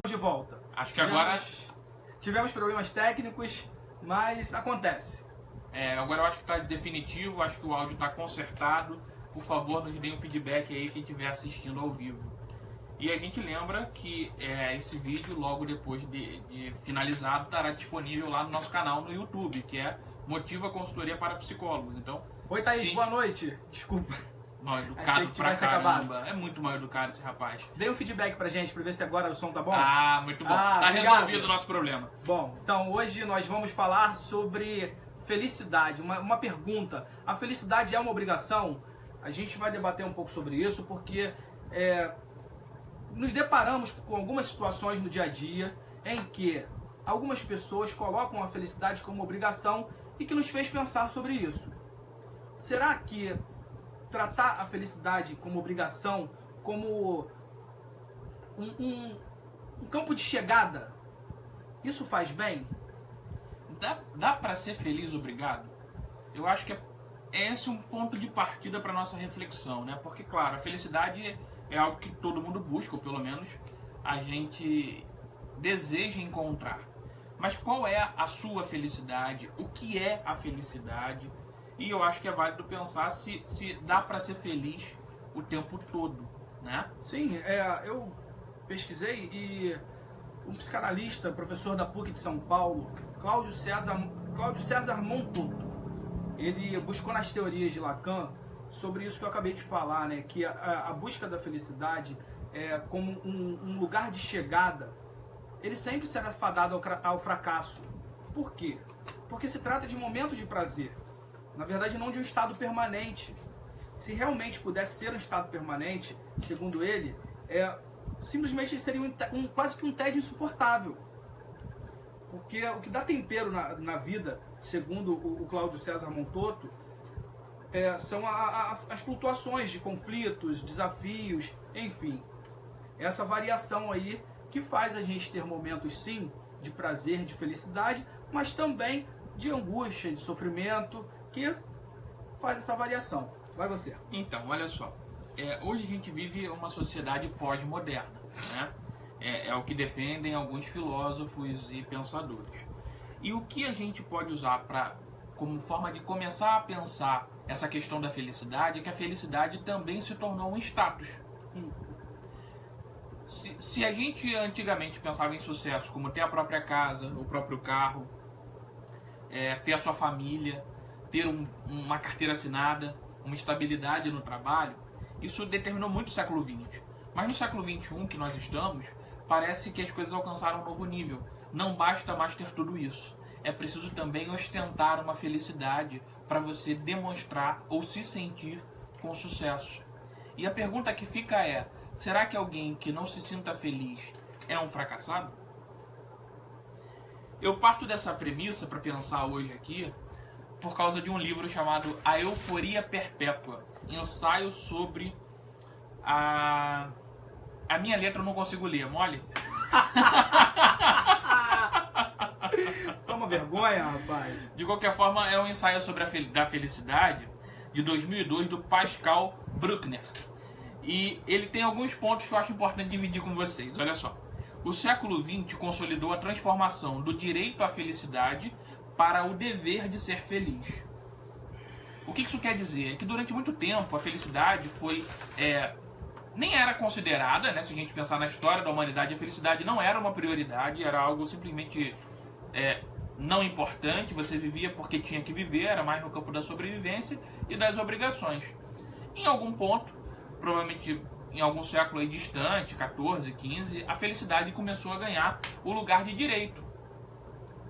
De volta. Acho que agora... Tivemos problemas técnicos, mas acontece. Agora eu acho que está definitivo, acho que o áudio está consertado. Por favor, nos deem um feedback aí quem estiver assistindo ao vivo. E a gente lembra que esse vídeo, logo depois de finalizado, estará disponível lá no nosso canal no YouTube, que é Motiva Consultoria para Psicólogos. Então, oi, Thaís, boa noite. Desculpa. Mal educado pra caramba. É muito mal educado esse rapaz. Dê um feedback pra gente, pra ver se agora o som tá bom. Ah, muito bom. Tá resolvido o nosso problema. Bom, então hoje nós vamos falar sobre felicidade. Uma pergunta. A felicidade é uma obrigação? A gente vai debater um pouco sobre isso, porque nos deparamos com algumas situações no dia a dia em que algumas pessoas colocam a felicidade como obrigação e que nos fez pensar sobre isso. Será que tratar a felicidade como obrigação, como um campo de chegada, isso faz bem? Dá para ser feliz obrigado? Eu acho que é esse um ponto de partida para nossa reflexão, né? Porque, claro, a felicidade é algo que todo mundo busca, ou pelo menos a gente deseja encontrar. Mas qual é a sua felicidade? O que é a felicidade? E eu acho que é válido pensar se dá para ser feliz o tempo todo, né? Sim, eu pesquisei e um psicanalista, professor da PUC de São Paulo, Cláudio César Montuto, ele buscou nas teorias de Lacan sobre isso que eu acabei de falar, né? Que a busca da felicidade como um lugar de chegada, ele sempre será fadado ao fracasso. Por quê? Porque se trata de momentos de prazer. Na verdade, não de um estado permanente. Se realmente pudesse ser um estado permanente, segundo ele, simplesmente seria quase que um tédio insuportável. Porque o que dá tempero na vida, segundo o Cláudio César Montuto, são as flutuações de conflitos, desafios, enfim. Essa variação aí que faz a gente ter momentos, sim, de prazer, de felicidade, mas também de angústia, de sofrimento, que faz essa variação. Vai você. Então, olha só. Hoje a gente vive uma sociedade pós-moderna, né? É o que defendem alguns filósofos e pensadores. E o que a gente pode usar como forma de começar a pensar essa questão da felicidade é que a felicidade também se tornou um status. Se a gente antigamente pensava em sucesso como ter a própria casa, o próprio carro, ter a sua família, ter uma carteira assinada, uma estabilidade no trabalho, isso determinou muito o século XX. Mas no século XXI que nós estamos, parece que as coisas alcançaram um novo nível. Não basta mais ter tudo isso. É preciso também ostentar uma felicidade para você demonstrar ou se sentir com sucesso. E a pergunta que fica é, será que alguém que não se sinta feliz é um fracassado? Eu parto dessa premissa para pensar hoje aqui por causa de um livro chamado A Euforia Perpétua, ensaio sobre a minha letra eu não consigo ler, mole? Toma vergonha, rapaz. De qualquer forma, é um ensaio sobre da felicidade de 2002 do Pascal Bruckner. E ele tem alguns pontos que eu acho importante dividir com vocês. Olha só. O século XX consolidou a transformação do direito à felicidade para o dever de ser feliz. O que isso quer dizer? É que durante muito tempo a felicidade nem era considerada, né? Se a gente pensar na história da humanidade, a felicidade não era uma prioridade, era algo simplesmente não importante, você vivia porque tinha que viver, era mais no campo da sobrevivência e das obrigações. Em algum ponto, provavelmente em algum século aí distante, 14, 15, a felicidade começou a ganhar o lugar de direito.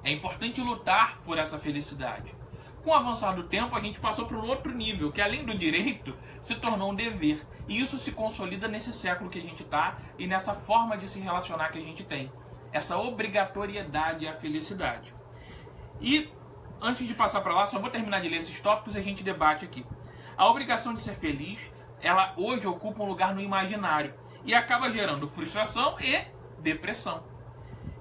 É importante lutar por essa felicidade. Com o avançar do tempo, a gente passou para um outro nível, que além do direito, se tornou um dever. E isso se consolida nesse século que a gente está e nessa forma de se relacionar que a gente tem. Essa obrigatoriedade à felicidade. E, antes de passar para lá, só vou terminar de ler esses tópicos e a gente debate aqui. A obrigação de ser feliz, ela hoje ocupa um lugar no imaginário e acaba gerando frustração e depressão.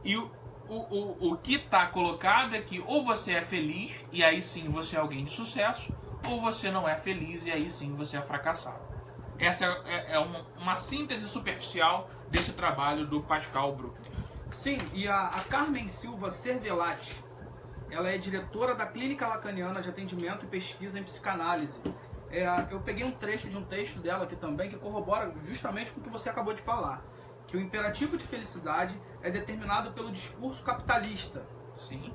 E o que está colocado é que ou você é feliz e aí sim você é alguém de sucesso, ou você não é feliz e aí sim você é fracassado. Essa é uma síntese superficial desse trabalho do Pascal Bruckner. Sim, e a Carmen Silva Cervelati, ela é diretora da Clínica Lacaniana de Atendimento e Pesquisa em Psicanálise. Eu peguei um trecho de um texto dela aqui também que corrobora justamente com o que você acabou de falar, que o imperativo de felicidade é determinado pelo discurso capitalista. Sim.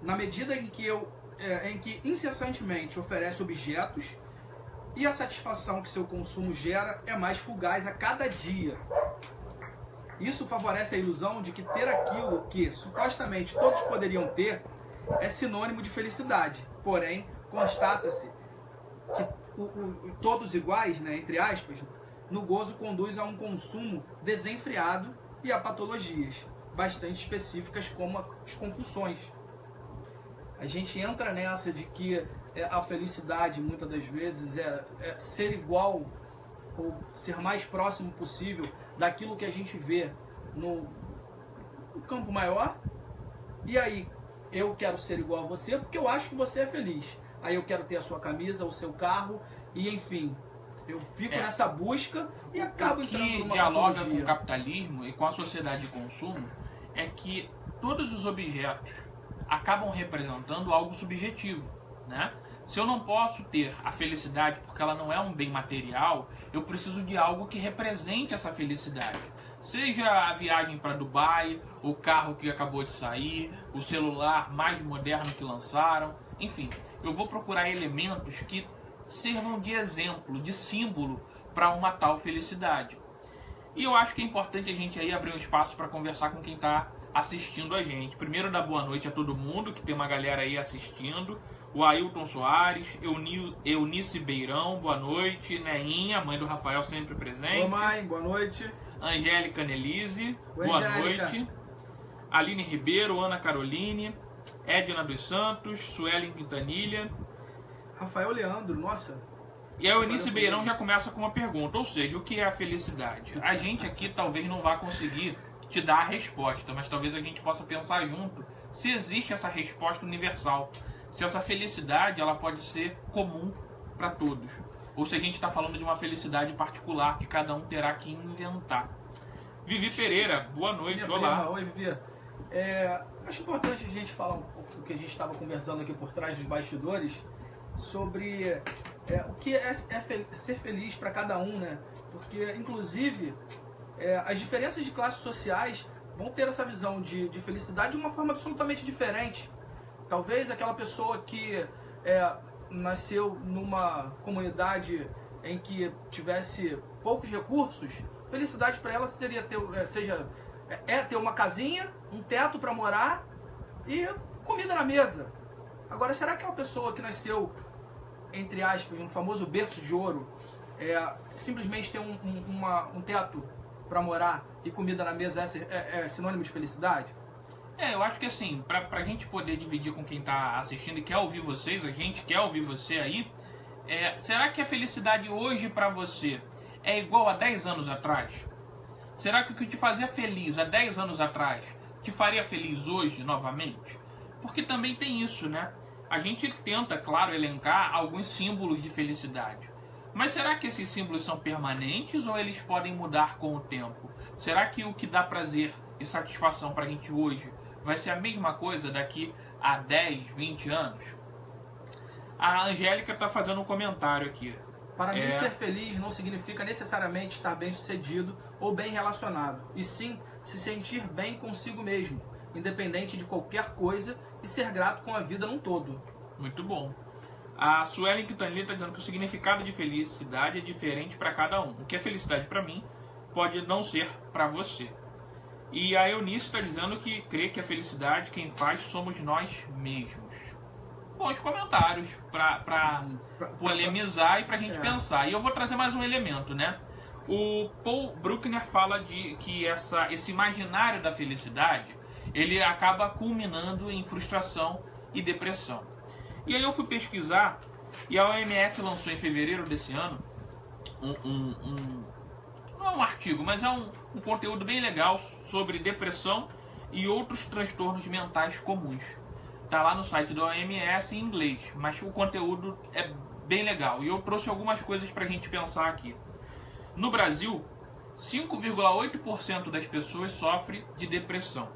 Na medida em que incessantemente oferece objetos e a satisfação que seu consumo gera é mais fugaz a cada dia. Isso favorece a ilusão de que ter aquilo que supostamente todos poderiam ter é sinônimo de felicidade. Porém, constata-se que todos iguais, né, entre aspas, no gozo conduz a um consumo desenfreado e a patologias bastante específicas como as compulsões. A gente entra nessa de que a felicidade muitas das vezes é ser igual ou ser mais próximo possível daquilo que a gente vê no campo maior. E aí eu quero ser igual a você porque eu acho que você é feliz. Aí eu quero ter a sua camisa, o seu carro e enfim, eu fico nessa busca e acabo entrando numa patologia. O que dialoga com o capitalismo e com a sociedade de consumo é que todos os objetos acabam representando algo subjetivo, né? Se eu não posso ter a felicidade porque ela não é um bem material, eu preciso de algo que represente essa felicidade. Seja a viagem para Dubai, o carro que acabou de sair, o celular mais moderno que lançaram, enfim, eu vou procurar elementos que sirvam de exemplo, de símbolo para uma tal felicidade. E eu acho que é importante a gente aí abrir um espaço para conversar com quem está assistindo a gente. Primeiro, dar boa noite a todo mundo, que tem uma galera aí assistindo. O Ailton Soares, Eunice Beirão, boa noite. Neinha, mãe do Rafael, sempre presente. Oi, mãe, boa noite. Angélica Nelise, Oi, boa Angélica. noite. Aline Ribeiro, Ana Caroline, Edna dos Santos, Suelen Quintanilha. Rafael Leandro, nossa. E a Eunice Beirão já começa com uma pergunta, ou seja, o que é a felicidade? A gente aqui talvez não vá conseguir te dar a resposta, mas talvez a gente possa pensar junto se existe essa resposta universal, se essa felicidade ela pode ser comum para todos, ou se a gente está falando de uma felicidade particular que cada um terá que inventar. Vivi Pereira, boa noite, olá. Oi, Vivi. Acho importante a gente falar um pouco do que a gente estava conversando aqui por trás dos bastidores, sobre o que é ser feliz para cada um, né? Porque, inclusive, as diferenças de classes sociais vão ter essa visão de felicidade de uma forma absolutamente diferente. Talvez aquela pessoa que nasceu numa comunidade em que tivesse poucos recursos, felicidade para ela seria ter uma casinha, um teto para morar e comida na mesa. Agora, será que uma pessoa que nasceu, entre aspas, um famoso berço de ouro, simplesmente ter um teto para morar e comida na mesa é sinônimo de felicidade? Eu acho que assim, pra gente poder dividir com quem tá assistindo e quer ouvir vocês, a gente quer ouvir você aí, será que a felicidade hoje pra você é igual a 10 anos atrás? Será que o que te fazia feliz há 10 anos atrás te faria feliz hoje novamente? Porque também tem isso, né? A gente tenta, claro, elencar alguns símbolos de felicidade. Mas será que esses símbolos são permanentes ou eles podem mudar com o tempo? Será que o que dá prazer e satisfação pra gente hoje vai ser a mesma coisa daqui a 10, 20 anos? A Angélica está fazendo um comentário aqui. Para mim, ser feliz não significa necessariamente estar bem sucedido ou bem relacionado, e sim se sentir bem consigo mesmo, independente de qualquer coisa, e ser grato com a vida num todo. Muito bom. A Suelen Quintanilha está dizendo que o significado de felicidade é diferente para cada um. O que é felicidade para mim pode não ser para você. E a Eunice está dizendo que crê que a felicidade quem faz somos nós mesmos. Bons comentários para polemizar e para a gente pensar. E eu vou trazer mais um elemento, né? O Paul Bruckner fala de que esse imaginário da felicidade ele acaba culminando em frustração e depressão. E aí eu fui pesquisar e a OMS lançou em fevereiro desse ano não é um artigo, mas é um conteúdo bem legal sobre depressão e outros transtornos mentais comuns. Tá lá no site da OMS em inglês, mas o conteúdo é bem legal. E eu trouxe algumas coisas pra gente pensar aqui. No Brasil, 5,8% das pessoas sofrem de depressão.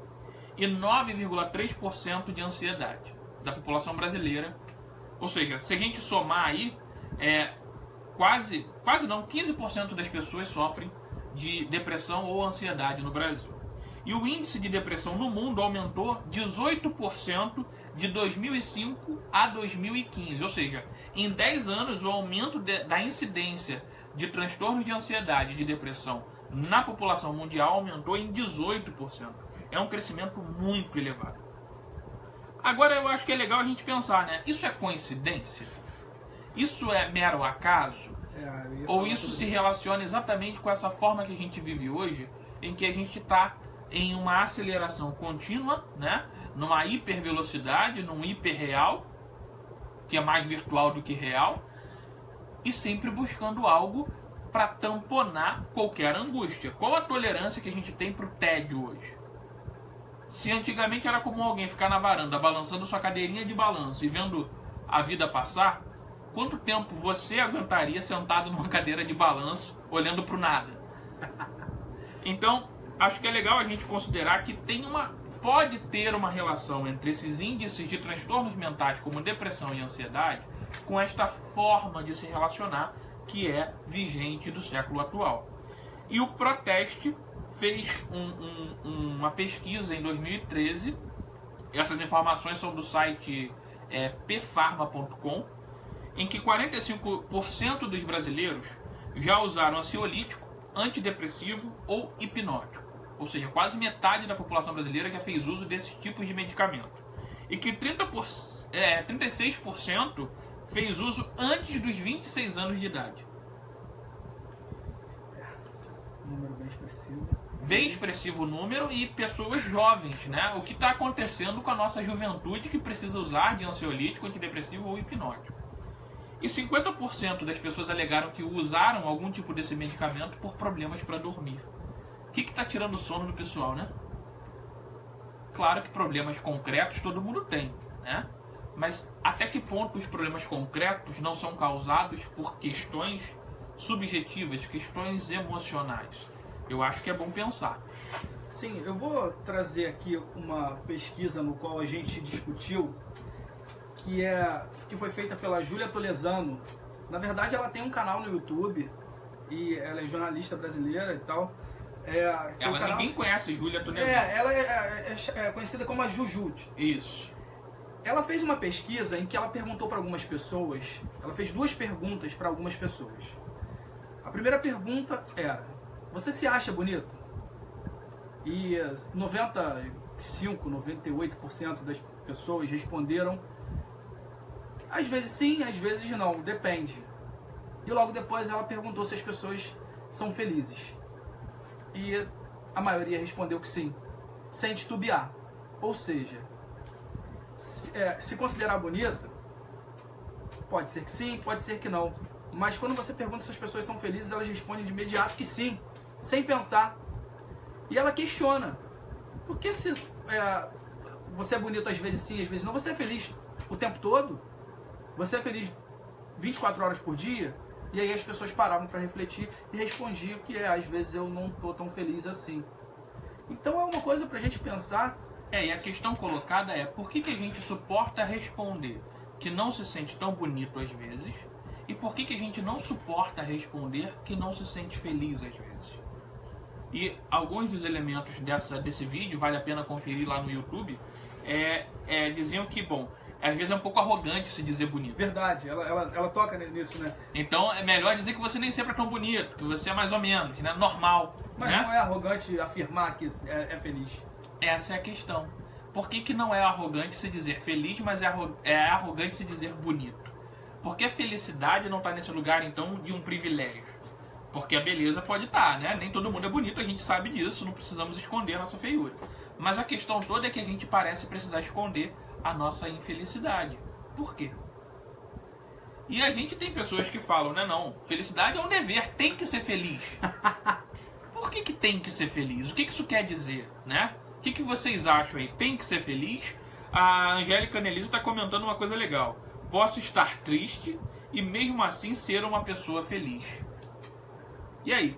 e 9,3% de ansiedade da população brasileira. Ou seja, se a gente somar aí, quase não, 15% das pessoas sofrem de depressão ou ansiedade no Brasil. E o índice de depressão no mundo aumentou 18% de 2005 a 2015. Ou seja, em 10 anos o aumento da incidência de transtornos de ansiedade e de depressão na população mundial aumentou em 18%. É um crescimento muito elevado. Agora eu acho que é legal a gente pensar, né? Isso é coincidência? Isso é mero acaso? Ou isso se relaciona exatamente com essa forma que a gente vive hoje, em que a gente está em uma aceleração contínua, né? Numa hipervelocidade, num hiperreal, que é mais virtual do que real, e sempre buscando algo para tamponar qualquer angústia. Qual a tolerância que a gente tem para o tédio hoje? Se antigamente era comum alguém ficar na varanda balançando sua cadeirinha de balanço e vendo a vida passar, quanto tempo você aguentaria sentado numa cadeira de balanço olhando para o nada? Então, acho que é legal a gente considerar que pode ter uma relação entre esses índices de transtornos mentais como depressão e ansiedade com esta forma de se relacionar que é vigente do século atual. E o Proteste fez uma pesquisa em 2013, essas informações são do site pfarma.com, em que 45% dos brasileiros já usaram ansiolítico, antidepressivo ou hipnótico. Ou seja, quase metade da população brasileira já fez uso desses tipos de medicamento. E que 36% fez uso antes dos 26 anos de idade. Número bem expressivo. Bem expressivo o número, e pessoas jovens, né? O que está acontecendo com a nossa juventude que precisa usar de ansiolítico, antidepressivo ou hipnótico. E 50% das pessoas alegaram que usaram algum tipo desse medicamento por problemas para dormir. O que está tirando o sono do pessoal, né? Claro que problemas concretos todo mundo tem, né? Mas até que ponto os problemas concretos não são causados por questões subjetivas, questões emocionais? Eu acho que é bom pensar. Sim, eu vou trazer aqui uma pesquisa no qual a gente discutiu, que foi feita pela Júlia Tolesano. Na verdade, ela tem um canal no YouTube e ela é jornalista brasileira e tal. Ninguém conhece Júlia Tolesano. Ela é conhecida como a Jujute. Isso. Ela fez uma pesquisa em que ela perguntou para algumas pessoas, ela fez 2 perguntas para algumas pessoas. A primeira pergunta era: você se acha bonito? E 98% das pessoas responderam: às vezes sim, às vezes não, depende. E logo depois ela perguntou se as pessoas são felizes. E a maioria respondeu que sim, sem titubear. Ou seja, se considerar bonito, pode ser que sim, pode ser que não. Mas quando você pergunta se as pessoas são felizes, elas respondem de imediato que sim, sem pensar. E ela questiona: por que se você é bonito às vezes sim, às vezes não? Você é feliz o tempo todo? Você é feliz 24 horas por dia? E aí as pessoas paravam para refletir e respondiam que às vezes eu não estou tão feliz assim. Então é uma coisa para a gente pensar. E a questão colocada é: por que a gente suporta responder que não se sente tão bonito às vezes? E por que a gente não suporta responder que não se sente feliz às vezes? E alguns dos elementos desse vídeo, vale a pena conferir lá no YouTube, diziam que, bom, às vezes é um pouco arrogante se dizer bonito. Verdade, ela toca nisso, né? Então é melhor dizer que você nem sempre é tão bonito, que você é mais ou menos, né? Normal. Mas né? Não é arrogante afirmar que é feliz. Essa é a questão. Por que não é arrogante se dizer feliz, mas é arrogante se dizer bonito? Porque a felicidade não está nesse lugar, então, de um privilégio. Porque a beleza pode estar, né? Nem todo mundo é bonito, a gente sabe disso, não precisamos esconder a nossa feiura. Mas a questão toda é que a gente parece precisar esconder a nossa infelicidade. Por quê? E a gente tem pessoas que falam, né? Não, felicidade é um dever, tem que ser feliz. Por que tem que ser feliz? O que isso quer dizer, né? O que vocês acham aí? Tem que ser feliz? A Angélica Nelisa está comentando uma coisa legal. Posso estar triste e mesmo assim ser uma pessoa feliz. E aí?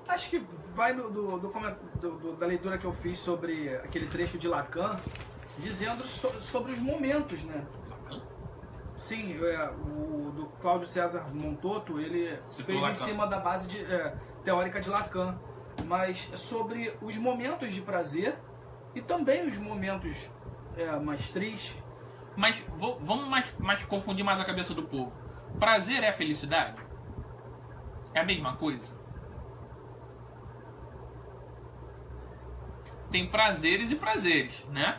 Acho que vai da leitura que eu fiz sobre aquele trecho de Lacan, dizendo sobre os momentos, né? Lacan? Sim, o do Cláudio César Montoto, ele fez em cima da base teórica de Lacan, mas sobre os momentos de prazer e também os momentos mais tristes. Mas vamos mais confundir mais a cabeça do povo. Prazer é felicidade? É a mesma coisa? Tem prazeres e prazeres, né?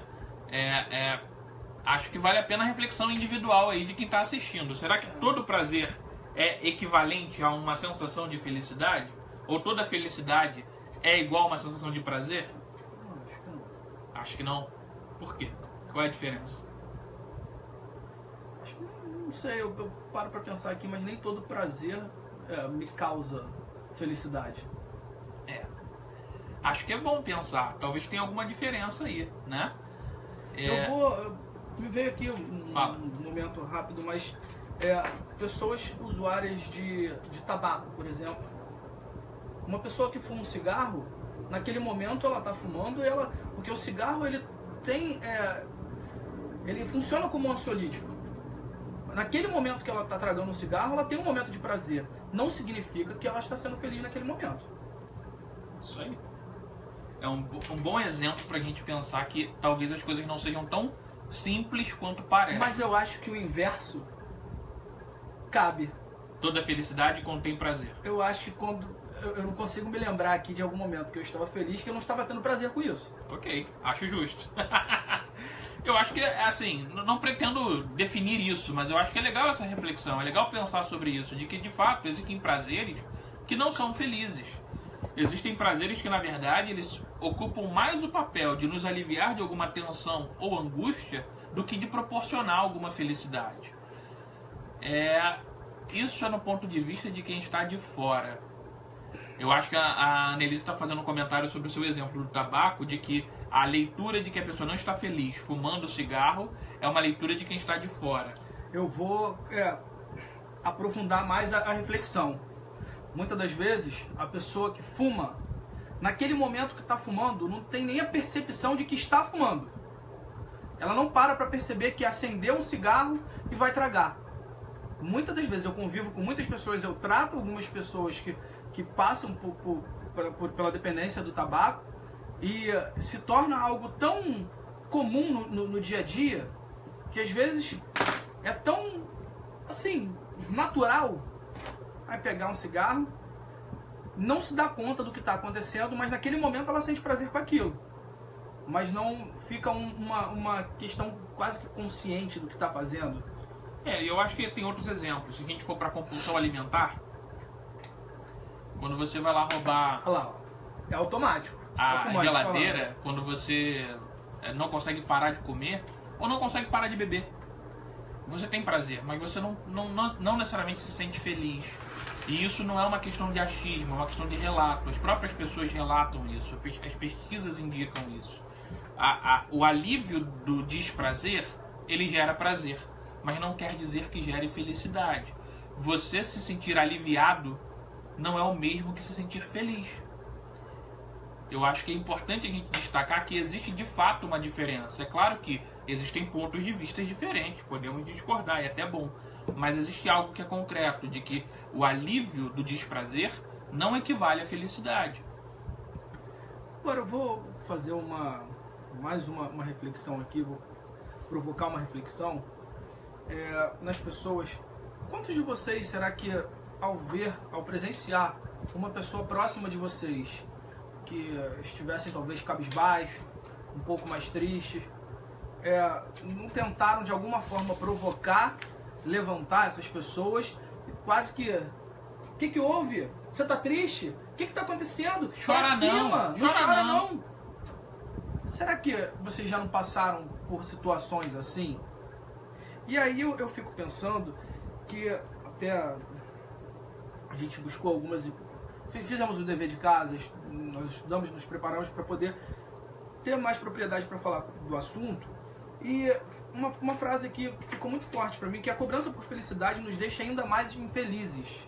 Acho que vale a pena a reflexão individual aí de quem está assistindo. Será que todo prazer é equivalente a uma sensação de felicidade? Ou toda felicidade é igual a uma sensação de prazer? Não, acho que não. Acho que não. Por quê? Qual é a diferença? Acho que não sei, eu paro pra pensar aqui, mas nem todo prazer me causa felicidade. Acho que é bom pensar. Talvez tenha alguma diferença aí, né? Me veio aqui um momento rápido, mas pessoas usuárias de tabaco, por exemplo. Uma pessoa que fuma um cigarro, naquele momento ela está fumando, porque o cigarro ele funciona como um ansiolítico. Naquele momento que ela está tragando um cigarro, ela tem um momento de prazer. Não significa que ela está sendo feliz naquele momento. Isso aí. É um bom exemplo para a gente pensar que talvez as coisas não sejam tão simples quanto parece. Mas eu acho que o inverso cabe. Toda felicidade contém prazer. Eu acho que eu não consigo me lembrar aqui de algum momento que eu estava feliz que eu não estava tendo prazer com isso. Ok, acho justo. Eu acho que, assim, não pretendo definir isso, mas eu acho que é legal essa reflexão, é legal pensar sobre isso, de que, de fato, existem prazeres que não são felizes. Existem prazeres que, na verdade, eles ocupam mais o papel de nos aliviar de alguma tensão ou angústia do que de proporcionar alguma felicidade. Isso é no ponto de vista de quem está de fora. Eu acho que a Annelise está fazendo um comentário sobre o seu exemplo do tabaco, de que a leitura de que a pessoa não está feliz fumando cigarro é uma leitura de quem está de fora. Eu vou aprofundar mais a reflexão. Muitas das vezes, a pessoa que fuma, naquele momento que está fumando, não tem nem a percepção de que está fumando. Ela não para perceber que acendeu um cigarro e vai tragar. Muitas das vezes eu convivo com muitas pessoas, eu trato algumas pessoas que passam pela dependência do tabaco e se torna algo tão comum no dia a dia que às vezes é tão, assim, natural. Vai pegar um cigarro, não se dá conta do que está acontecendo, mas naquele momento ela sente prazer com aquilo. Mas não fica uma questão quase que consciente do que está fazendo. Eu acho que tem outros exemplos. Se a gente for para compulsão alimentar, quando você vai lá roubar... Olha lá, é automático. A geladeira, quando você não consegue parar de comer ou não consegue parar de beber. Você tem prazer, mas você não necessariamente se sente feliz. E isso não é uma questão de achismo, é uma questão de relato. As próprias pessoas relatam isso, as pesquisas indicam isso. O alívio do desprazer, ele gera prazer, mas não quer dizer que gere felicidade. Você se sentir aliviado não é o mesmo que se sentir feliz. Eu acho que é importante a gente destacar que existe de fato uma diferença. É claro que existem pontos de vista diferentes, podemos discordar, é até bom. Mas existe algo que é concreto, de que o alívio do desprazer não equivale à felicidade. Agora eu vou fazer mais uma reflexão aqui, vou provocar uma reflexão nas pessoas. Quantos de vocês será que ao presenciar uma pessoa próxima de vocês que estivessem talvez cabisbaixo, um pouco mais triste, não tentaram de alguma forma provocar, levantar essas pessoas, quase que... O que houve? Você tá triste? O que tá acontecendo? Chora não! Chora não! Será que vocês já não passaram por situações assim? E aí eu fico pensando que até a gente buscou algumas... Fizemos o dever de casa, nós estudamos, nos preparamos para poder ter mais propriedade para falar do assunto. E uma frase que ficou muito forte para mim, que a cobrança por felicidade nos deixa ainda mais infelizes.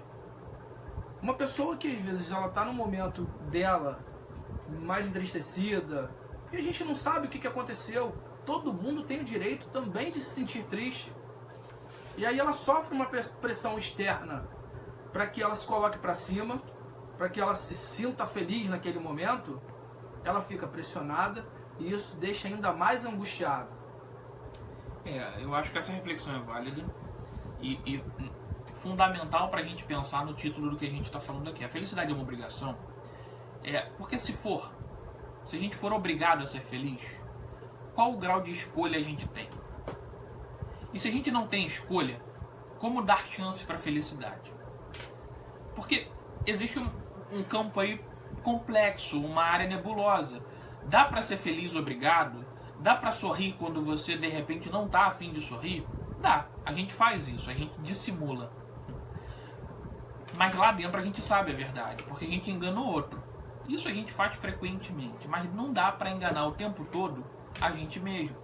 Uma pessoa que às vezes ela tá no momento dela mais entristecida, e a gente não sabe o que aconteceu. Todo mundo tem o direito também de se sentir triste. E aí ela sofre uma pressão externa para que ela se coloque para cima, para que ela se sinta feliz naquele momento. Ela fica pressionada e isso deixa ainda mais angustiada. Eu acho que essa reflexão é válida e fundamental para a gente pensar no título do que a gente está falando aqui. A felicidade é uma obrigação? Porque se a gente for obrigado a ser feliz, qual o grau de escolha a gente tem? E se a gente não tem escolha, como dar chance para a felicidade? Porque existe um campo aí complexo, uma área nebulosa. Dá para ser feliz obrigado? Dá para sorrir quando você de repente não está a fim de sorrir? Dá, a gente faz isso, a gente dissimula. Mas lá dentro a gente sabe a verdade, porque a gente engana o outro. Isso a gente faz frequentemente, mas não dá para enganar o tempo todo a gente mesmo.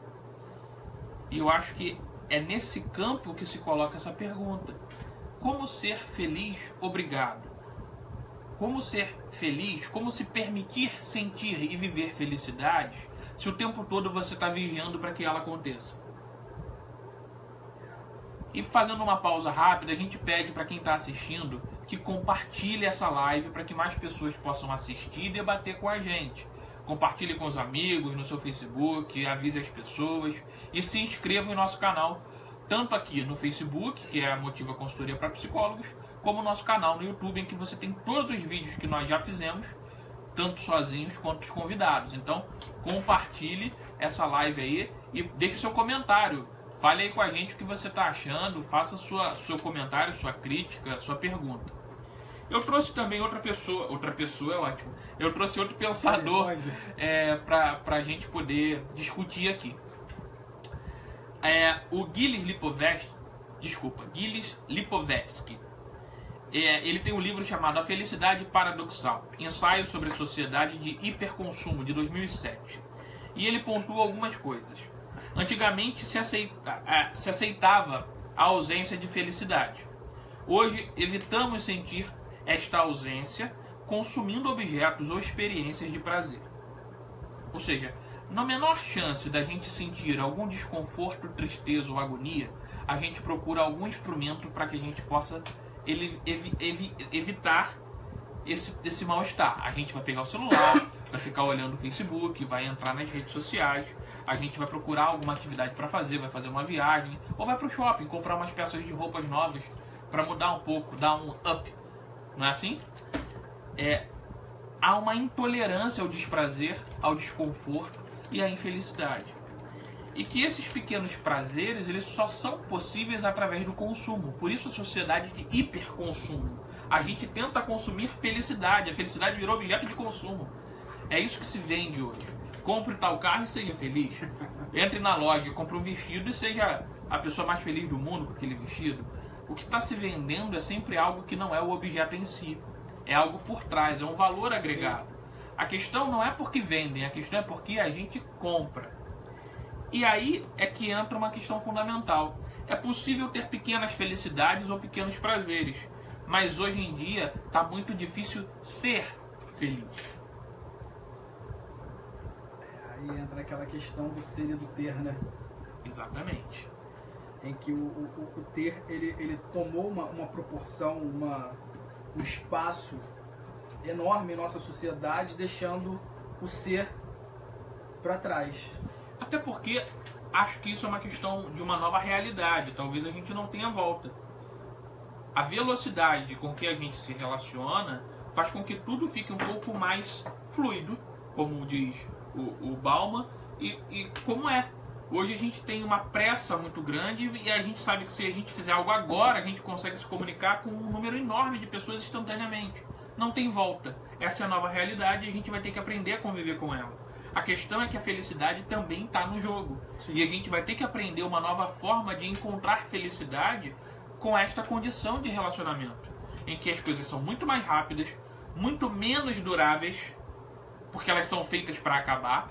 E eu acho que é nesse campo que se coloca essa pergunta. Como ser feliz obrigado? Como ser feliz, como se permitir sentir e viver felicidade se o tempo todo você está vigiando para que ela aconteça? E fazendo uma pausa rápida, a gente pede para quem está assistindo que compartilhe essa live para que mais pessoas possam assistir e debater com a gente. Compartilhe com os amigos, no seu Facebook, avise as pessoas e se inscreva em nosso canal, tanto aqui no Facebook, que é a Motiva Consultoria para Psicólogos, como no nosso canal no YouTube, em que você tem todos os vídeos que nós já fizemos, tanto sozinhos quanto os convidados. Então, compartilhe essa live aí e deixe seu comentário. Fale aí com a gente o que você está achando, faça seu comentário, sua crítica, sua pergunta. Eu trouxe também outra pessoa é ótimo. Eu trouxe outro pensador para a gente poder discutir aqui. O Gilles Lipovetsky. Ele tem um livro chamado A Felicidade Paradoxal, Ensaio sobre a Sociedade de Hiperconsumo, de 2007. E ele pontua algumas coisas. Antigamente se aceitava a ausência de felicidade. Hoje evitamos sentir esta ausência consumindo objetos ou experiências de prazer. Ou seja, na menor chance da gente sentir algum desconforto, tristeza ou agonia, a gente procura algum instrumento para que a gente possa evitar esse mal-estar. A gente vai pegar o celular, vai ficar olhando o Facebook, vai entrar nas redes sociais, a gente vai procurar alguma atividade para fazer, vai fazer uma viagem, ou vai para o shopping comprar umas peças de roupas novas para mudar um pouco, dar um up. Não é assim? Há uma intolerância ao desprazer, ao desconforto e à infelicidade. E que esses pequenos prazeres, eles só são possíveis através do consumo. Por isso a sociedade de hiperconsumo. A gente tenta consumir felicidade. A felicidade virou objeto de consumo. É isso que se vende hoje. Compre tal carro e seja feliz. Entre na loja, compre um vestido e seja a pessoa mais feliz do mundo com aquele vestido. O que está se vendendo é sempre algo que não é o objeto em si. É algo por trás, é um valor agregado. Sim. A questão não é porque vendem, a questão é porque a gente compra. E aí é que entra uma questão fundamental. É possível ter pequenas felicidades ou pequenos prazeres, mas hoje em dia está muito difícil ser feliz. Aí entra aquela questão do ser e do ter, né? Exatamente. Em que o ter, ele tomou uma proporção, um espaço enorme em nossa sociedade, deixando o ser para trás. Até porque acho que isso é uma questão de uma nova realidade. Talvez a gente não tenha volta. A velocidade com que a gente se relaciona faz com que tudo fique um pouco mais fluido, como diz o Bauman, e como é. Hoje a gente tem uma pressa muito grande e a gente sabe que se a gente fizer algo agora, a gente consegue se comunicar com um número enorme de pessoas instantaneamente. Não tem volta. Essa é a nova realidade e a gente vai ter que aprender a conviver com ela. A questão é que a felicidade também está no jogo. Sim. E a gente vai ter que aprender uma nova forma de encontrar felicidade com esta condição de relacionamento, em que as coisas são muito mais rápidas, muito menos duráveis, porque elas são feitas para acabar,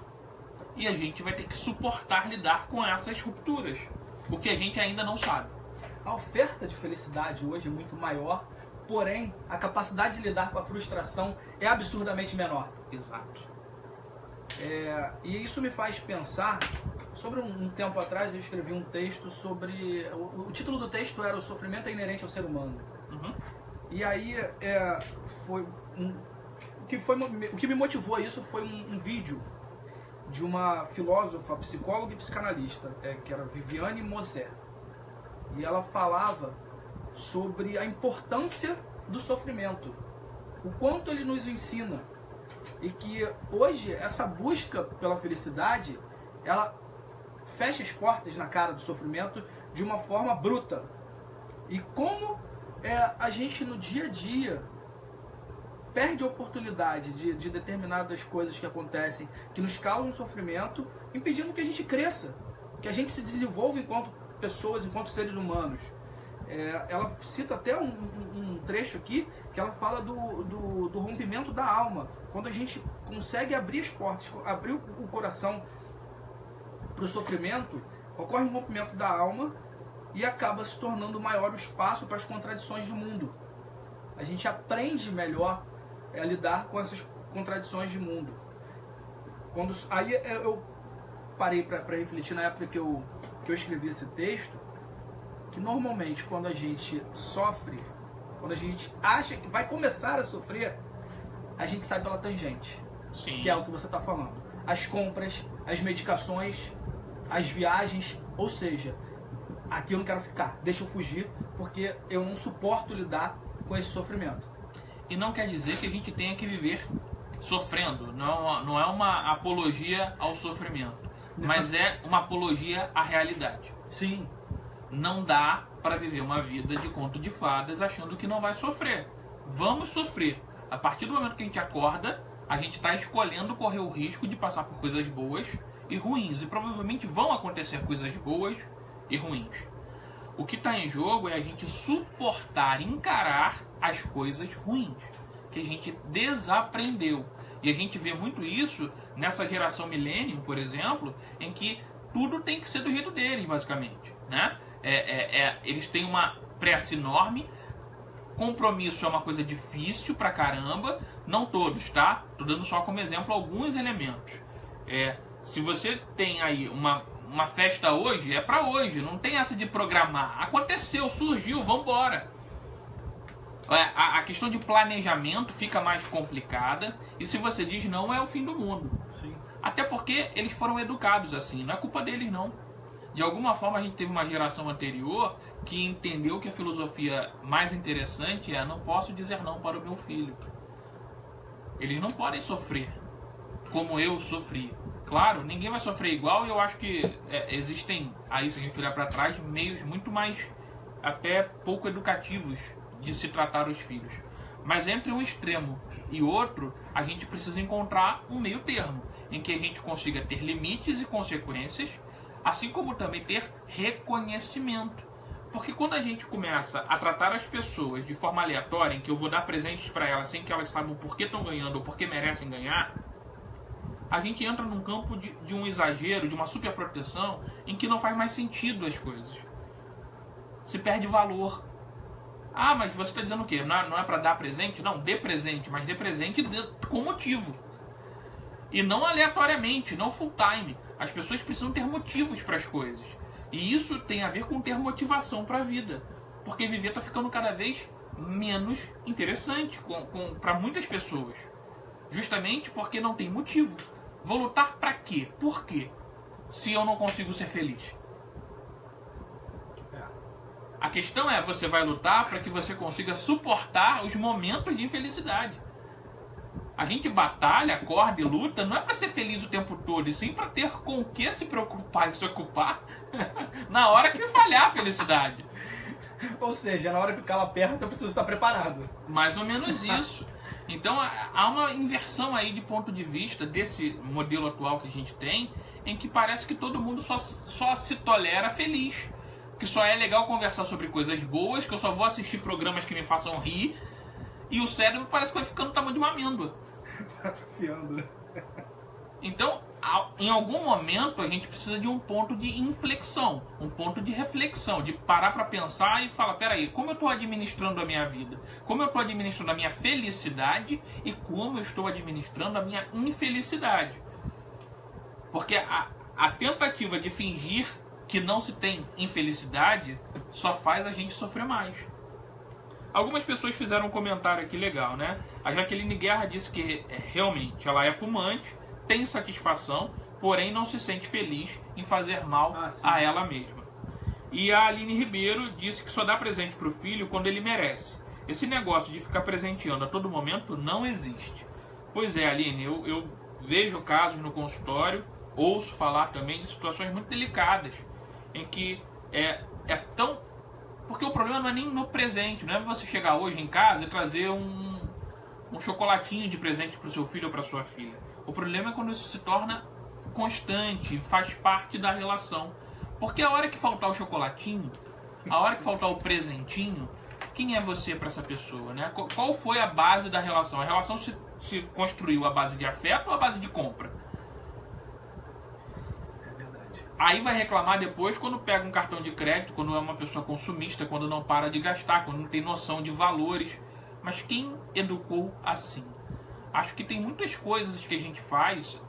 e a gente vai ter que suportar lidar com essas rupturas, o que a gente ainda não sabe. A oferta de felicidade hoje é muito maior porém, a capacidade de lidar com a frustração é absurdamente menor. Exato. E isso me faz pensar, sobre um tempo atrás eu escrevi um texto sobre, o título do texto era O Sofrimento é Inerente ao Ser Humano. Uhum. E aí, o que me motivou a isso foi um vídeo de uma filósofa, psicóloga e psicanalista, que era Viviane Moser. E ela falava sobre a importância do sofrimento, o quanto ele nos ensina. E que hoje essa busca pela felicidade, ela fecha as portas na cara do sofrimento de uma forma bruta. E como a gente no dia a dia perde a oportunidade de determinadas coisas que acontecem, que nos causam sofrimento, impedindo que a gente cresça, que a gente se desenvolva enquanto pessoas, enquanto seres humanos. Ela cita até um trecho aqui que ela fala do rompimento da alma. Quando a gente consegue abrir as portas, abrir o coração para o sofrimento, ocorre um rompimento da alma e acaba se tornando maior o espaço para as contradições do mundo. A gente aprende melhor a lidar com essas contradições de mundo. Aí eu parei para refletir na época que eu escrevi esse texto, que normalmente quando a gente sofre, quando a gente acha que vai começar a sofrer, a gente sai pela tangente. Sim. Que é o que você está falando. As compras, as medicações, as viagens, ou seja, aqui eu não quero ficar, deixa eu fugir, porque eu não suporto lidar com esse sofrimento. E não quer dizer que a gente tenha que viver sofrendo. Não é uma apologia ao sofrimento, mas é uma apologia à realidade. Sim. Não dá para viver uma vida de conto de fadas achando que não vai sofrer. Vamos sofrer. A partir do momento que a gente acorda, a gente está escolhendo correr o risco de passar por coisas boas e ruins. E provavelmente vão acontecer coisas boas e ruins. O que está em jogo é a gente suportar, encarar as coisas ruins que a gente desaprendeu. E a gente vê muito isso nessa geração millennium, por exemplo, em que tudo tem que ser do jeito deles, basicamente, né? Eles têm uma pressa enorme. Compromisso é uma coisa difícil pra caramba. Não todos, tá? Tô dando só como exemplo alguns elementos. Se você tem aí uma festa hoje, é pra hoje. Não tem essa de programar. Aconteceu, surgiu, vambora. A questão de planejamento fica mais complicada. E se você diz não, é o fim do mundo. Sim. Até porque eles foram educados assim. Não é culpa deles, não. De alguma forma a gente teve uma geração anterior que entendeu que a filosofia mais interessante é: não posso dizer não para o meu filho. Eles não podem sofrer como eu sofri. Claro, ninguém vai sofrer igual, e eu acho que existem, aí se a gente olhar para trás, meios muito mais até pouco educativos de se tratar os filhos. Mas entre um extremo e outro, a gente precisa encontrar um meio termo, em que a gente consiga ter limites e consequências, assim como também ter reconhecimento. Porque quando a gente começa a tratar as pessoas de forma aleatória, em que eu vou dar presentes para elas sem que elas saibam por que estão ganhando ou por que merecem ganhar, a gente entra num campo de um exagero, de uma superproteção, em que não faz mais sentido as coisas. Se perde valor. Ah, mas você está dizendo o quê? Não é para dar presente? Não, dê presente, mas dê presente com motivo. E não aleatoriamente, não full time. As pessoas precisam ter motivos para as coisas. E isso tem a ver com ter motivação para a vida. Porque viver está ficando cada vez menos interessante para muitas pessoas. Justamente porque não tem motivo. Vou lutar para quê? Por quê? Se eu não consigo ser feliz. A questão é, você vai lutar para que você consiga suportar os momentos de infelicidade. A gente batalha, acorda e luta, não é para ser feliz o tempo todo, e sim para ter com o que se preocupar e se ocupar na hora que falhar a felicidade. Ou seja, na hora que o calo aperta, eu preciso estar preparado. Mais ou menos isso. Então há uma inversão aí de ponto de vista desse modelo atual que a gente tem, em que parece que todo mundo só se tolera feliz. Que só é legal conversar sobre coisas boas, que eu só vou assistir programas que me façam rir, e o cérebro parece que vai ficando do tamanho de uma amêndoa. Atrofiando. Então, em algum momento a gente precisa de um ponto de inflexão, um ponto de reflexão, de parar para pensar e falar, peraí, como eu estou administrando a minha vida? Como eu estou administrando a minha felicidade e como eu estou administrando a minha infelicidade? Porque a tentativa de fingir que não se tem infelicidade só faz a gente sofrer mais. Algumas pessoas fizeram um comentário aqui legal, né? A Jaqueline Guerra disse que realmente ela é fumante, tem satisfação, porém não se sente feliz em fazer mal a ela mesma. E a Aline Ribeiro disse que só dá presente para o filho quando ele merece. Esse negócio de ficar presenteando a todo momento não existe. Pois é, Aline, eu vejo casos no consultório, ouço falar também de situações muito delicadas, em que é tão... Porque o problema não é nem no presente, não é você chegar hoje em casa e trazer um chocolatinho de presente para o seu filho ou para sua filha. O problema é quando isso se torna constante, faz parte da relação. Porque a hora que faltar o chocolatinho, a hora que faltar o presentinho, quem é você para essa pessoa, né? Qual foi a base da relação? A relação se construiu à base de afeto ou à base de compra? É verdade. Aí vai reclamar depois quando pega um cartão de crédito, quando é uma pessoa consumista, quando não para de gastar, quando não tem noção de valores. Mas quem educou assim? Acho que tem muitas coisas que a gente faz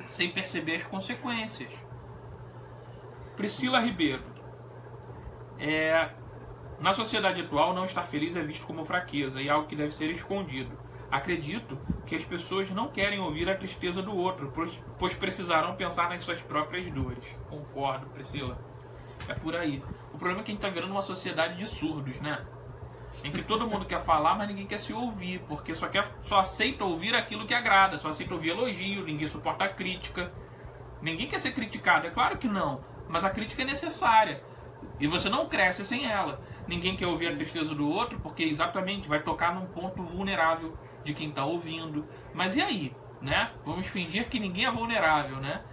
sem perceber as consequências. Priscila Ribeiro. Na sociedade atual, não estar feliz é visto como fraqueza e algo que deve ser escondido. Acredito que as pessoas não querem ouvir a tristeza do outro, pois precisarão pensar nas suas próprias dores. Concordo, Priscila. É por aí. O problema é que a gente está virando uma sociedade de surdos, né? Em que todo mundo quer falar, mas ninguém quer se ouvir, porque só aceita ouvir aquilo que agrada, só aceita ouvir elogio, ninguém suporta a crítica. Ninguém quer ser criticado, é claro que não, mas a crítica é necessária. E você não cresce sem ela. Ninguém quer ouvir a tristeza do outro, porque exatamente vai tocar num ponto vulnerável de quem está ouvindo. Mas e aí, né? Vamos fingir que ninguém é vulnerável, né?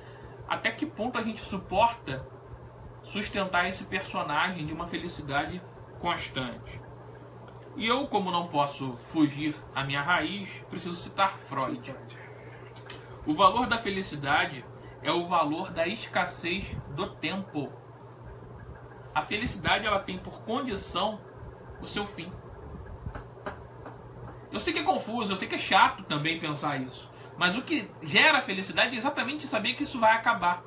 Até que ponto a gente suporta sustentar esse personagem de uma felicidade constante? E eu, como não posso fugir à minha raiz, preciso citar Freud. O valor da felicidade é o valor da escassez do tempo. A felicidade, ela tem por condição o seu fim. Eu sei que é confuso, eu sei que é chato também pensar isso. Mas o que gera a felicidade é exatamente saber que isso vai acabar.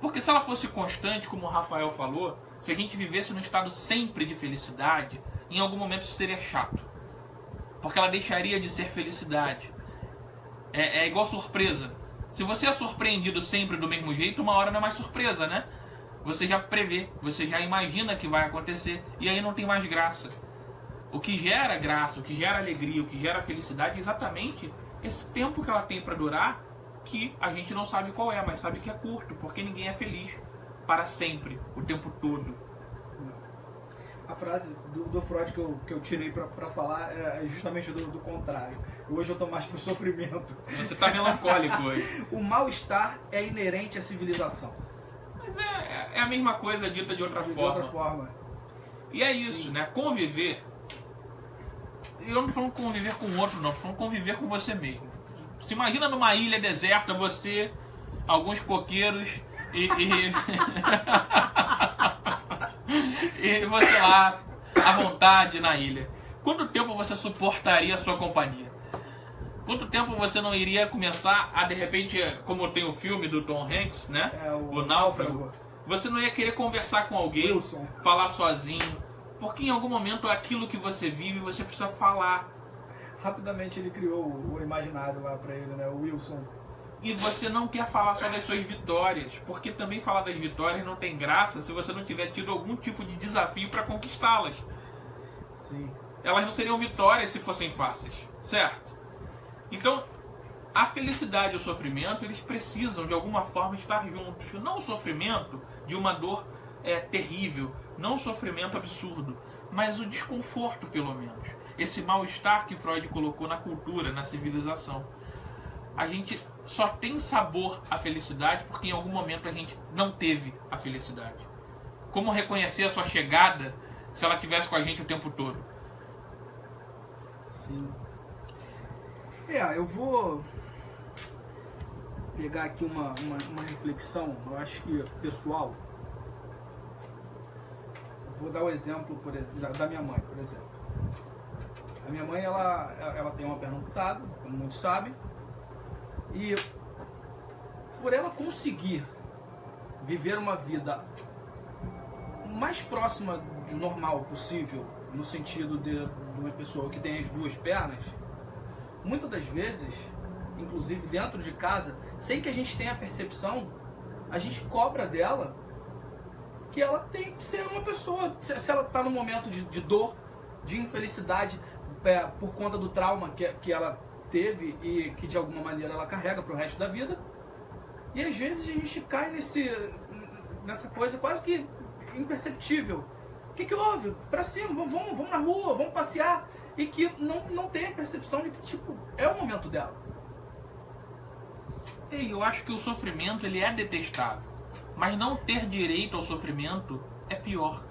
Porque se ela fosse constante, como o Rafael falou, se a gente vivesse num estado sempre de felicidade, em algum momento isso seria chato. Porque ela deixaria de ser felicidade. É igual surpresa. Se você é surpreendido sempre do mesmo jeito, uma hora não é mais surpresa, né? Você já prevê, você já imagina que vai acontecer, e aí não tem mais graça. O que gera graça, o que gera alegria, o que gera felicidade é exatamente esse tempo que ela tem para durar, que a gente não sabe qual é, mas sabe que é curto, porque ninguém é feliz para sempre, o tempo todo. A frase do Freud que eu tirei para falar é justamente do contrário. Hoje eu tô mais pro sofrimento. Você tá melancólico hoje. O mal-estar é inerente à civilização. Mas é a mesma coisa dita de outra forma. E é isso, né? Conviver. Eu não tô falando conviver com o outro, não. Tô falando conviver com você mesmo. Se imagina numa ilha deserta, você, alguns coqueiros e você lá, à vontade na ilha. Quanto tempo você suportaria a sua companhia? Quanto tempo você não iria começar a, de repente, como tem o filme do Tom Hanks, né? O Náufrago. Você não ia querer conversar com alguém, Wilson. Falar sozinho. Porque em algum momento aquilo que você vive, você precisa falar. Rapidamente ele criou o imaginário lá pra ele, né? O Wilson. E você não quer falar só das suas vitórias, porque também falar das vitórias não tem graça se você não tiver tido algum tipo de desafio para conquistá-las. Sim. Elas não seriam vitórias se fossem fáceis, certo? Então, a felicidade e o sofrimento, eles precisam de alguma forma estar juntos. Não o sofrimento de uma dor terrível, não o sofrimento absurdo, mas o desconforto, pelo menos. Esse mal-estar que Freud colocou na cultura, na civilização. A gente só tem sabor à felicidade porque em algum momento a gente não teve a felicidade. Como reconhecer a sua chegada se ela estivesse com a gente o tempo todo? Sim. Eu vou pegar aqui uma reflexão, eu acho que pessoal. Vou dar o exemplo da minha mãe, por exemplo. A minha mãe, ela tem uma perna amputada, como muitos sabem, e por ela conseguir viver uma vida mais próxima do normal possível, no sentido de uma pessoa que tem as duas pernas, muitas das vezes, inclusive dentro de casa, sem que a gente tenha a percepção, a gente cobra dela que ela tem que ser uma pessoa, se ela está num momento de dor, de infelicidade, por conta do trauma que ela teve e que de alguma maneira ela carrega para o resto da vida. E às vezes a gente cai nessa coisa quase que imperceptível. O que houve? Pra cima, vamos na rua, vamos passear. E que não tem a percepção de que tipo, é o momento dela. Eu acho que o sofrimento ele é detestável. Mas não ter direito ao sofrimento é pior.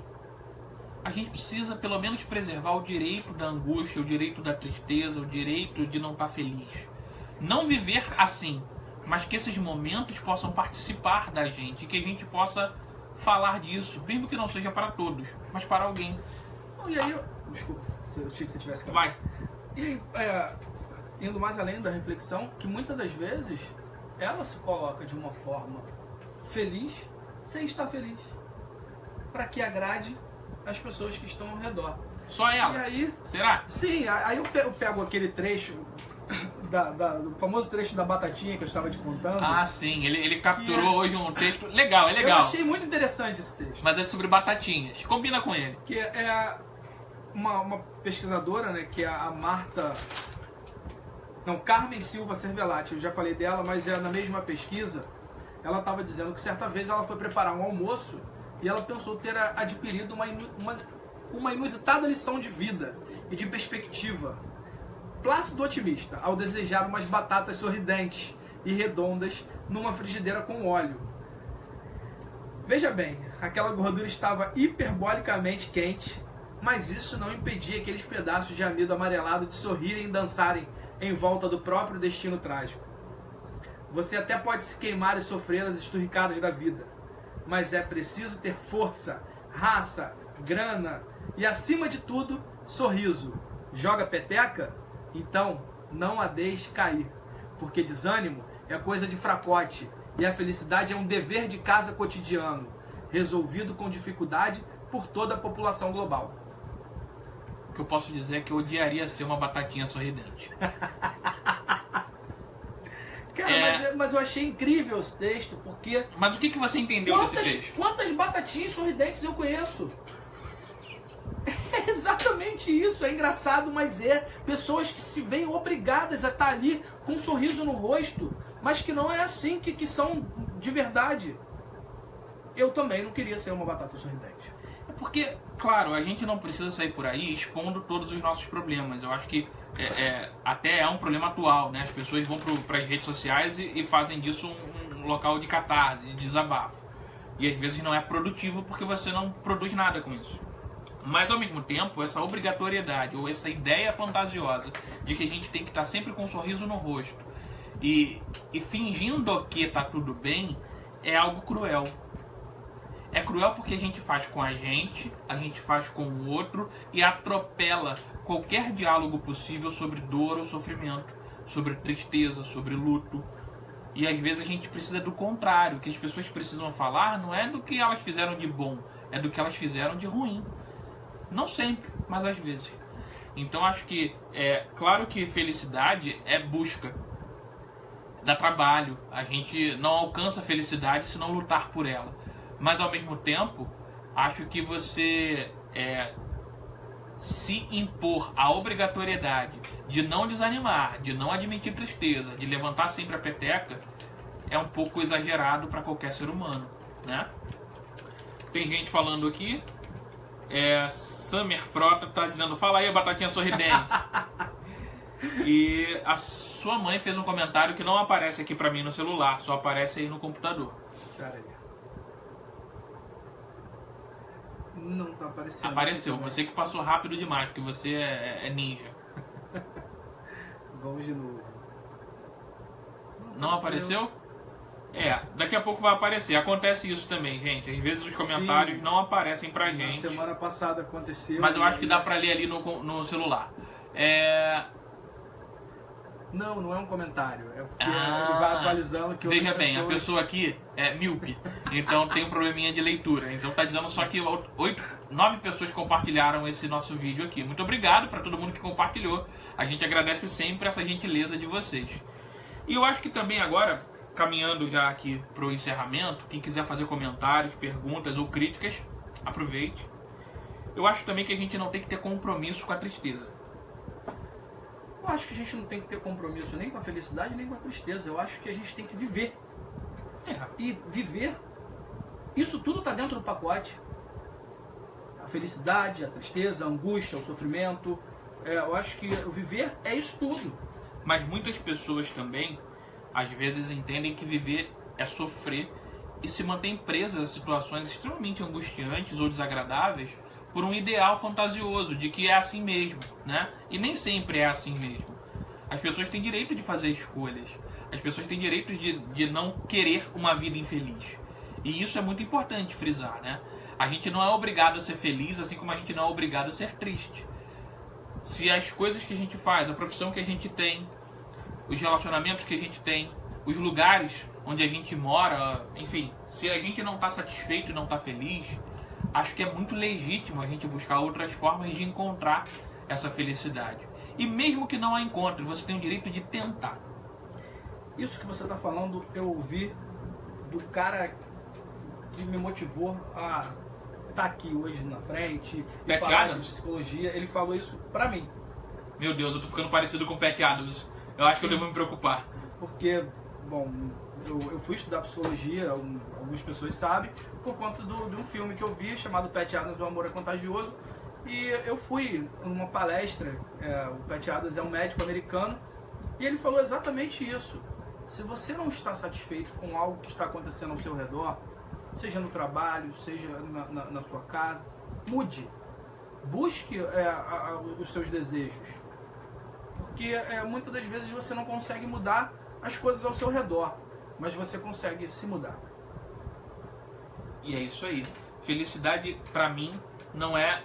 A gente precisa pelo menos preservar o direito da angústia, o direito da tristeza, o direito de não estar feliz. Não viver assim, mas que esses momentos possam participar da gente, que a gente possa falar disso, mesmo que não seja para todos, mas para alguém. E aí, desculpa, eu achei que você tivesse que... Vai. E indo mais além da reflexão, que muitas das vezes ela se coloca de uma forma feliz sem estar feliz, para que agrade as pessoas que estão ao redor. Só ela? E aí, será? Sim, aí eu pego aquele trecho do famoso trecho da batatinha que eu estava te contando. Ah, sim, ele capturou hoje um texto legal, é legal. Eu achei muito interessante esse texto. Mas é sobre batatinhas, combina com ele. Que é uma pesquisadora, né, que é a Carmen Silva Cervelati. Eu já falei dela, mas na mesma pesquisa ela estava dizendo que certa vez ela foi preparar um almoço e ela pensou ter adquirido uma inusitada lição de vida e de perspectiva. Plácido otimista ao desejar umas batatas sorridentes e redondas numa frigideira com óleo. Veja bem, aquela gordura estava hiperbolicamente quente, mas isso não impedia aqueles pedaços de amido amarelado de sorrirem e dançarem em volta do próprio destino trágico. Você até pode se queimar e sofrer as esturricadas da vida, mas é preciso ter força, raça, grana e, acima de tudo, sorriso. Joga peteca? Então, não a deixe cair, porque desânimo é coisa de fracote e a felicidade é um dever de casa cotidiano, resolvido com dificuldade por toda a população global. O que eu posso dizer é que eu odiaria ser uma batatinha sorridente. Cara, mas eu achei incrível esse texto, porque... Mas o que você entendeu desse texto? Quantas batatinhas sorridentes eu conheço? É exatamente isso, é engraçado, mas pessoas que se veem obrigadas a estar ali com um sorriso no rosto, mas que não é assim, que são de verdade. Eu também não queria ser uma batata sorridente. É porque, claro, a gente não precisa sair por aí expondo todos os nossos problemas. Eu acho que até é um problema atual, né? As pessoas vão para as redes sociais e fazem disso um local de catarse, de desabafo. E às vezes não é produtivo porque você não produz nada com isso. Mas ao mesmo tempo, essa obrigatoriedade ou essa ideia fantasiosa de que a gente tem que estar sempre com um sorriso no rosto e fingindo que está tudo bem é algo cruel. É cruel porque a gente faz com a gente faz com o outro e atropela qualquer diálogo possível sobre dor ou sofrimento, sobre tristeza, sobre luto. E às vezes a gente precisa do contrário. O que as pessoas precisam falar não é do que elas fizeram de bom, é do que elas fizeram de ruim. Não sempre, mas às vezes. Então acho que claro que felicidade é busca, dá trabalho. A gente não alcança a felicidade se não lutar por ela. Mas ao mesmo tempo, acho que você se impor a obrigatoriedade de não desanimar, de não admitir tristeza, de levantar sempre a peteca, é um pouco exagerado para qualquer ser humano, né? Tem gente falando aqui, Summer Frota tá dizendo, fala aí, batatinha sorridente. E a sua mãe fez um comentário que não aparece aqui pra mim no celular, só aparece aí no computador. Peraí. Não tá aparecendo. Apareceu, você que passou rápido demais, porque você é ninja. Vamos de novo. Não apareceu? Daqui a pouco vai aparecer. Acontece isso também, gente. Às vezes os comentários Sim, não aparecem pra gente. Na semana passada aconteceu. Mas eu acho que dá pra ler ali no celular. Não é um comentário. É porque ele vai atualizando que veja bem, a pessoa aqui é míope. Então tem um probleminha de leitura. Então tá dizendo só que 9 pessoas compartilharam esse nosso vídeo aqui. Muito obrigado pra todo mundo que compartilhou. A gente agradece sempre essa gentileza de vocês. E eu acho que também agora, caminhando já aqui pro encerramento, quem quiser fazer comentários, perguntas ou críticas, aproveite. Eu acho também que a gente não tem que ter compromisso com a tristeza. Eu acho que a gente não tem que ter compromisso nem com a felicidade, nem com a tristeza. Eu acho que a gente tem que viver. E viver, isso tudo está dentro do pacote. A felicidade, a tristeza, a angústia, o sofrimento. Eu acho que o viver é isso tudo. Mas muitas pessoas também, às vezes, entendem que viver é sofrer e se mantêm presas a situações extremamente angustiantes ou desagradáveis por um ideal fantasioso de que é assim mesmo, né? E nem sempre é assim mesmo. As pessoas têm direito de fazer escolhas. As pessoas têm direito de não querer uma vida infeliz. E isso é muito importante frisar, né? A gente não é obrigado a ser feliz, assim como a gente não é obrigado a ser triste. Se as coisas que a gente faz, a profissão que a gente tem, os relacionamentos que a gente tem, os lugares onde a gente mora, enfim, se a gente não está satisfeito e não está feliz, acho que é muito legítimo a gente buscar outras formas de encontrar essa felicidade. E mesmo que não a encontre, você tem o direito de tentar. Isso que você está falando, eu ouvi do cara que me motivou a estar aqui hoje na frente e Pat falar Adams? de psicologia. Ele falou isso pra mim. Meu Deus, eu tô ficando parecido com o Pat Adams. Eu acho que eu devo me preocupar. Porque, bom, eu fui estudar psicologia, algumas pessoas sabem, por conta de um filme que eu vi chamado Pat Adams, O Amor é Contagioso. E eu fui numa palestra, o Pat Adams é um médico americano, e ele falou exatamente isso. Se você não está satisfeito com algo que está acontecendo ao seu redor, seja no trabalho, seja na sua casa, mude. Busque os seus desejos. Porque muitas das vezes você não consegue mudar as coisas ao seu redor, mas você consegue se mudar. E é isso aí. Felicidade, pra mim, não é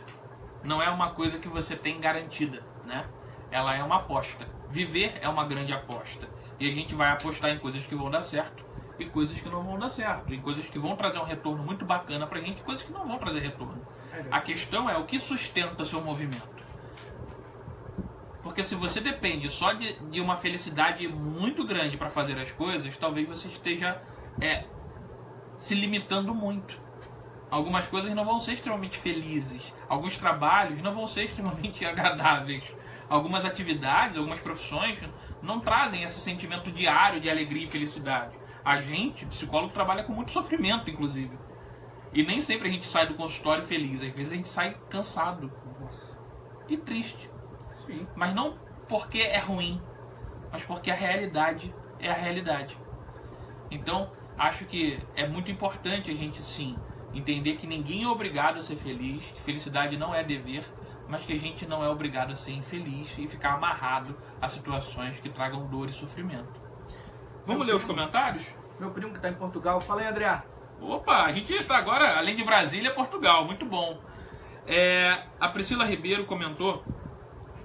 uma coisa que você tem garantida, né? Ela é uma aposta. Viver é uma grande aposta. E a gente vai apostar em coisas que vão dar certo e coisas que não vão dar certo. Em coisas que vão trazer um retorno muito bacana pra gente e coisas que não vão trazer retorno. A questão é o que sustenta seu movimento. Porque se você depende só de uma felicidade muito grande para fazer as coisas, talvez você esteja se limitando muito. Algumas coisas não vão ser extremamente felizes. Alguns trabalhos não vão ser extremamente agradáveis. Algumas atividades, algumas profissões não trazem esse sentimento diário de alegria e felicidade. A gente, psicólogo, trabalha com muito sofrimento, inclusive. E nem sempre a gente sai do consultório feliz. Às vezes a gente sai cansado. Nossa. E triste. Sim. Mas não porque é ruim, mas porque a realidade é a realidade. Então, acho que é muito importante a gente, sim, entender que ninguém é obrigado a ser feliz, que felicidade não é dever, mas que a gente não é obrigado a ser infeliz e ficar amarrado a situações que tragam dor e sofrimento. Vamos ler os comentários? Meu primo que está em Portugal. Fala aí, André. Opa, a gente está agora, além de Brasília, Portugal. Muito bom. A Priscila Ribeiro comentou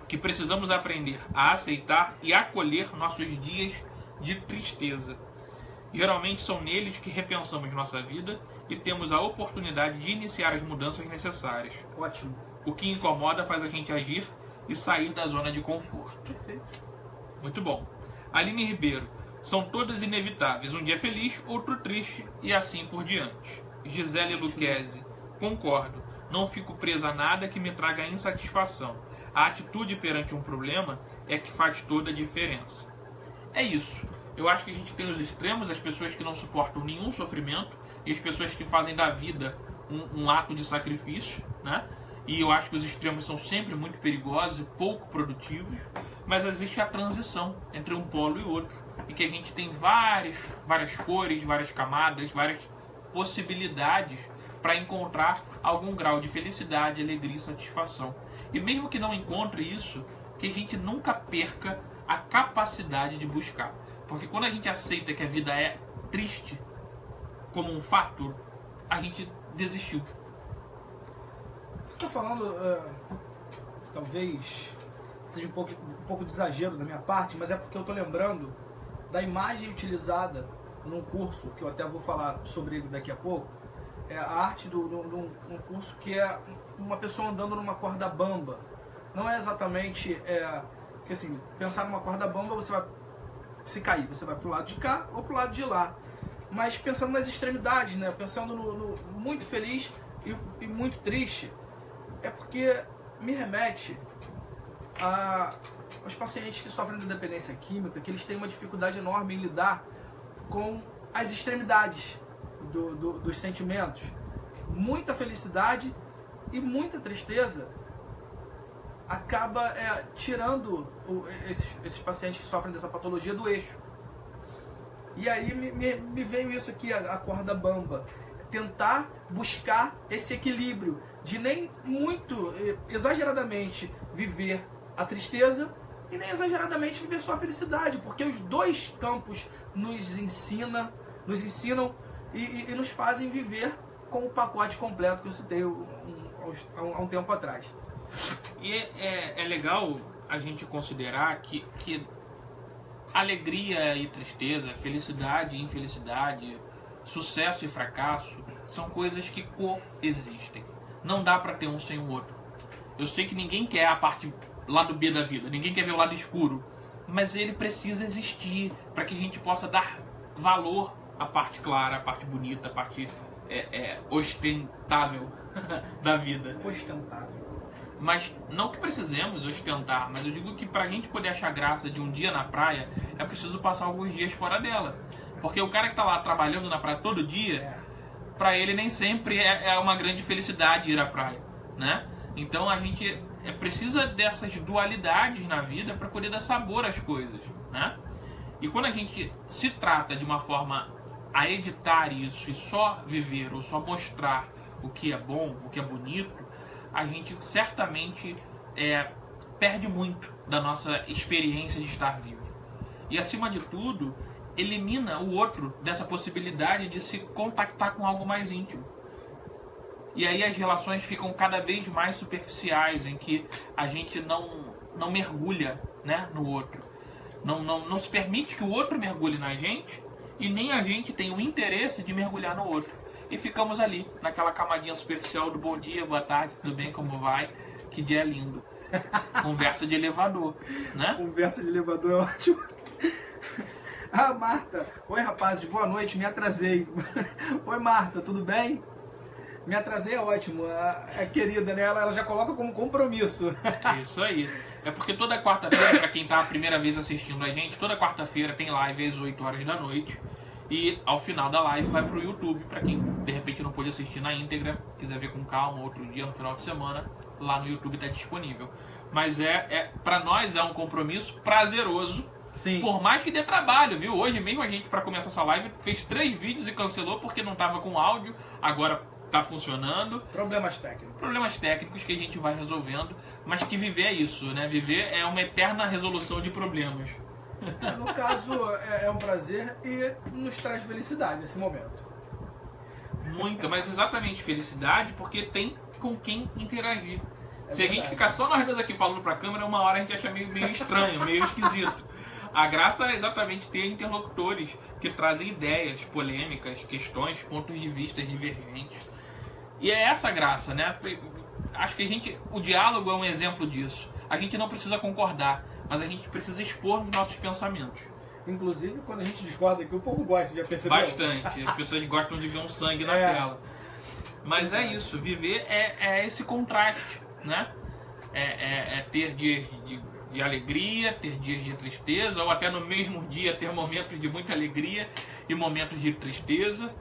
que precisamos aprender a aceitar e acolher nossos dias de tristeza. Geralmente são neles que repensamos nossa vida e temos a oportunidade de iniciar as mudanças necessárias. Ótimo. O que incomoda faz a gente agir e sair da zona de conforto. Perfeito. Muito bom. Aline Ribeiro. São todas inevitáveis. Um dia feliz, outro triste e assim por diante. Gisele Luquezzi. Concordo. Não fico presa a nada que me traga insatisfação. A atitude perante um problema é que faz toda a diferença. É isso. Eu acho que a gente tem os extremos, as pessoas que não suportam nenhum sofrimento e as pessoas que fazem da vida um ato de sacrifício, né? E eu acho que os extremos são sempre muito perigosos e pouco produtivos, mas existe a transição entre um polo e outro, e que a gente tem várias cores, várias camadas, várias possibilidades para encontrar algum grau de felicidade, alegria e satisfação. E mesmo que não encontre isso, que a gente nunca perca a capacidade de buscar. Porque quando a gente aceita que a vida é triste como um fato, a gente desistiu. Você está falando, talvez seja um pouco de exagero da minha parte, mas é porque eu estou lembrando da imagem utilizada num curso, que eu até vou falar sobre ele daqui a pouco, é a arte de um curso que é uma pessoa andando numa corda bamba. Não é exatamente, porque assim, pensar numa corda bamba, você vai se cair, você vai pro lado de cá ou pro lado de lá. Mas pensando nas extremidades, né? Pensando no muito feliz e muito triste, é porque me remete aos pacientes que sofrem de dependência química, que eles têm uma dificuldade enorme em lidar com as extremidades dos sentimentos. Muita felicidade e muita tristeza acaba tirando esses pacientes que sofrem dessa patologia do eixo. E aí me veio isso aqui, a corda bamba. Tentar buscar esse equilíbrio de nem muito exageradamente viver a tristeza e nem exageradamente viver só a felicidade, porque os dois campos nos ensinam e nos fazem viver com o pacote completo que eu citei há um tempo atrás. E é legal a gente considerar que alegria e tristeza, felicidade e infelicidade, sucesso e fracasso são coisas que coexistem. Não dá para ter um sem o outro. Eu sei que ninguém quer a parte lado B da vida, ninguém quer ver o lado escuro, mas ele precisa existir para que a gente possa dar valor à parte clara, à parte bonita, à parte ostentável da vida. Ostentável. Mas não que precisemos ostentar, mas eu digo que pra gente poder achar graça de um dia na praia, é preciso passar alguns dias fora dela. Porque o cara que tá lá trabalhando na praia todo dia, pra ele nem sempre é uma grande felicidade ir à praia, né? Então a gente precisa dessas dualidades na vida para poder dar sabor às coisas, né? E quando a gente se trata de uma forma a editar isso e só viver ou só mostrar o que é bom, o que é bonito, a gente certamente perde muito da nossa experiência de estar vivo. E acima de tudo, elimina o outro dessa possibilidade de se contactar com algo mais íntimo. E aí as relações ficam cada vez mais superficiais, em que a gente não mergulha, né, no outro. Não se permite que o outro mergulhe na gente e nem a gente tem o interesse de mergulhar no outro. E ficamos ali, naquela camadinha superficial do bom dia, boa tarde, tudo bem, como vai? Que dia lindo. Conversa de elevador, né? Conversa de elevador é ótimo. Ah, Marta. Oi, rapazes, boa noite, me atrasei. Oi, Marta, tudo bem? Me atrasei é ótimo. A querida, né? Ela já coloca como compromisso. É isso aí. É porque toda quarta-feira, pra quem tá a primeira vez assistindo a gente, toda quarta-feira tem live às 8 horas da noite. E ao final da live vai pro YouTube, pra quem de repente não pôde assistir na íntegra, quiser ver com calma outro dia, no final de semana, lá no YouTube tá disponível. Mas pra nós é um compromisso prazeroso. Sim. Por mais que dê trabalho, viu? Hoje mesmo a gente, pra começar essa live, fez 3 vídeos e cancelou porque não tava com áudio, agora tá funcionando. Problemas técnicos. Problemas técnicos que a gente vai resolvendo, mas que viver é isso, né? Viver é uma eterna resolução de problemas. No caso, é um prazer e nos traz felicidade nesse momento. Muito, mas exatamente felicidade porque tem com quem interagir. Se verdade. A gente ficar só nós dois aqui falando pra câmera, uma hora a gente acha meio estranho, meio esquisito. A graça é exatamente ter interlocutores que trazem ideias, polêmicas, questões, pontos de vista divergentes. E é essa a graça, né? Acho que o diálogo é um exemplo disso. A gente não precisa concordar, mas a gente precisa expor os nossos pensamentos. Inclusive, quando a gente discorda aqui, o povo gosta, já percebeu? Bastante. As pessoas gostam de ver um sangue na tela. Mas é isso. Viver é esse contraste, né? É ter dias de alegria, ter dias de tristeza, ou até no mesmo dia ter momentos de muita alegria e momentos de tristeza.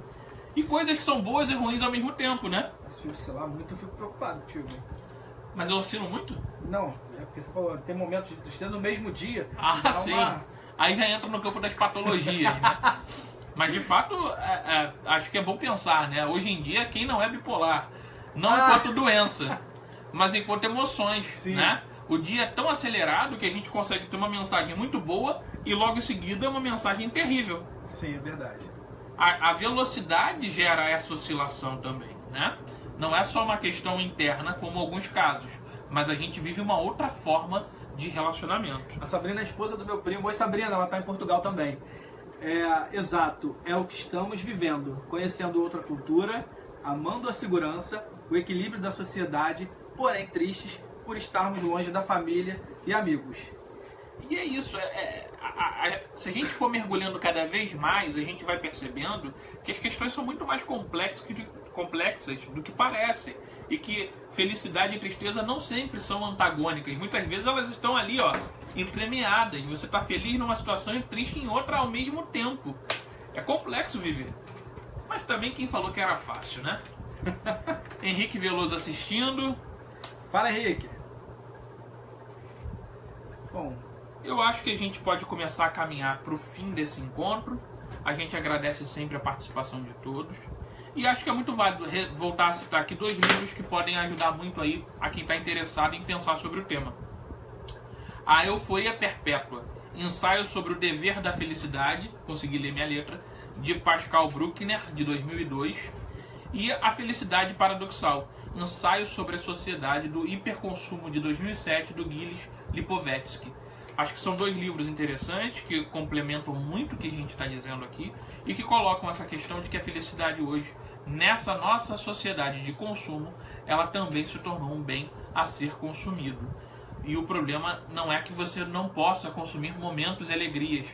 E coisas que são boas e ruins ao mesmo tempo, né? Se eu oscilar muito, eu fico preocupado, tio. Mas eu oscilo muito? Não, é porque você falou, tem momentos de tristeza no mesmo dia. Ah, sim. Aí já entra no campo das patologias, né? Mas de fato, acho que é bom pensar, né? Hoje em dia, quem não é bipolar? Não enquanto doença, mas enquanto emoções, sim, né? O dia é tão acelerado que a gente consegue ter uma mensagem muito boa e logo em seguida uma mensagem terrível. Sim, é verdade. a velocidade gera essa oscilação também, né? Não é só uma questão interna, como alguns casos, mas a gente vive uma outra forma de relacionamento. A Sabrina é a esposa do meu primo. Oi, Sabrina, ela está em Portugal também. Exato, é o que estamos vivendo, conhecendo outra cultura, amando a segurança, o equilíbrio da sociedade, porém tristes por estarmos longe da família e amigos. E é isso, se a gente for mergulhando cada vez mais, a gente vai percebendo que as questões são muito mais complexas do que parecem. E que felicidade e tristeza não sempre são antagônicas. Muitas vezes elas estão ali, ó, entremeadas. Você está feliz numa situação e triste em outra ao mesmo tempo. É complexo viver. Mas também quem falou que era fácil, né? Henrique Veloso assistindo. Fala, Henrique. Bom, eu acho que a gente pode começar a caminhar para o fim desse encontro. A gente agradece sempre a participação de todos. E acho que é muito válido voltar a citar aqui 2 livros que podem ajudar muito aí a quem está interessado em pensar sobre o tema. A Euforia Perpétua, Ensaio sobre o Dever da Felicidade, consegui ler minha letra, de Pascal Bruckner, de 2002. E A Felicidade Paradoxal, Ensaio sobre a Sociedade do Hiperconsumo, de 2007, do Gilles Lipovetsky. Acho que são 2 livros interessantes, que complementam muito o que a gente está dizendo aqui e que colocam essa questão de que a felicidade hoje, nessa nossa sociedade de consumo, ela também se tornou um bem a ser consumido. E o problema não é que você não possa consumir momentos e alegrias,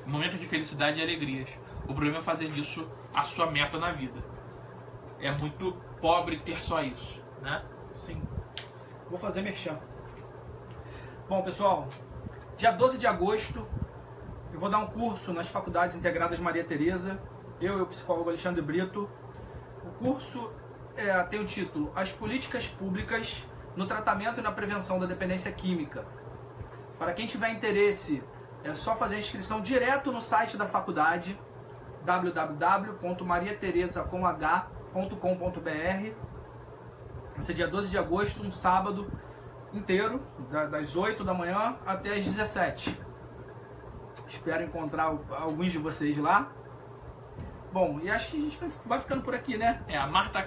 momentos de felicidade e alegrias. O problema é fazer disso a sua meta na vida. É muito pobre ter só isso, né? Sim. Vou fazer merchan. Bom, pessoal, dia 12 de agosto, eu vou dar um curso nas Faculdades Integradas Maria Tereza, eu e o psicólogo Alexandre Brito. O curso tem o título As Políticas Públicas no Tratamento e na Prevenção da Dependência Química. Para quem tiver interesse, é só fazer a inscrição direto no site da faculdade, www.mariatereza.com.br. Vai ser dia 12 de agosto, um sábado inteiro, das 8 da manhã até as 17. Espero encontrar alguns de vocês lá. Bom, e acho que a gente vai ficando por aqui, né? A Marta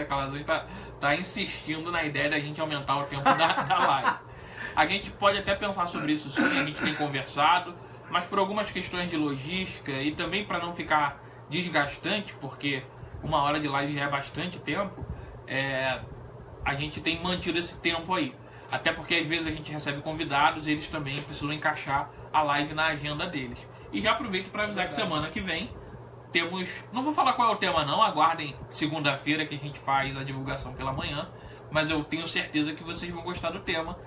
Calazans está insistindo na ideia da gente aumentar o tempo da live. A gente pode até pensar sobre isso sim, a gente tem conversado, mas por algumas questões de logística e também para não ficar desgastante, porque 1 hora de live já é bastante tempo, a gente tem mantido esse tempo aí. Até porque às vezes a gente recebe convidados e eles também precisam encaixar a live na agenda deles. E já aproveito para avisar que semana que vem temos... Não vou falar qual é o tema não, aguardem segunda-feira que a gente faz a divulgação pela manhã. Mas eu tenho certeza que vocês vão gostar do tema.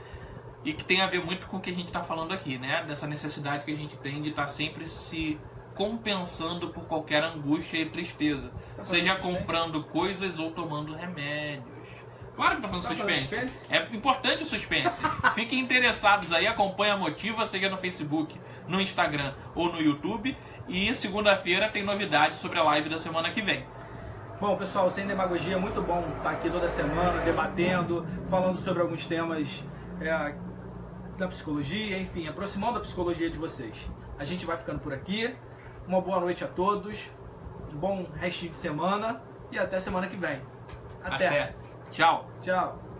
E que tem a ver muito com o que a gente está falando aqui, né? Dessa necessidade que a gente tem de estar sempre se compensando por qualquer angústia e tristeza. Seja comprando coisas ou tomando remédios. Claro que tá falando suspense. É importante o suspense. Fiquem interessados aí, acompanha a Motiva, seja no Facebook, no Instagram ou no YouTube. E segunda-feira tem novidade sobre a live da semana que vem. Bom, pessoal, sem demagogia, é muito bom estar aqui toda semana, debatendo, falando sobre alguns temas da psicologia, enfim, aproximando a psicologia de vocês. A gente vai ficando por aqui. Uma boa noite a todos, um bom restinho de semana e até semana que vem. Até. Tchau. Tchau.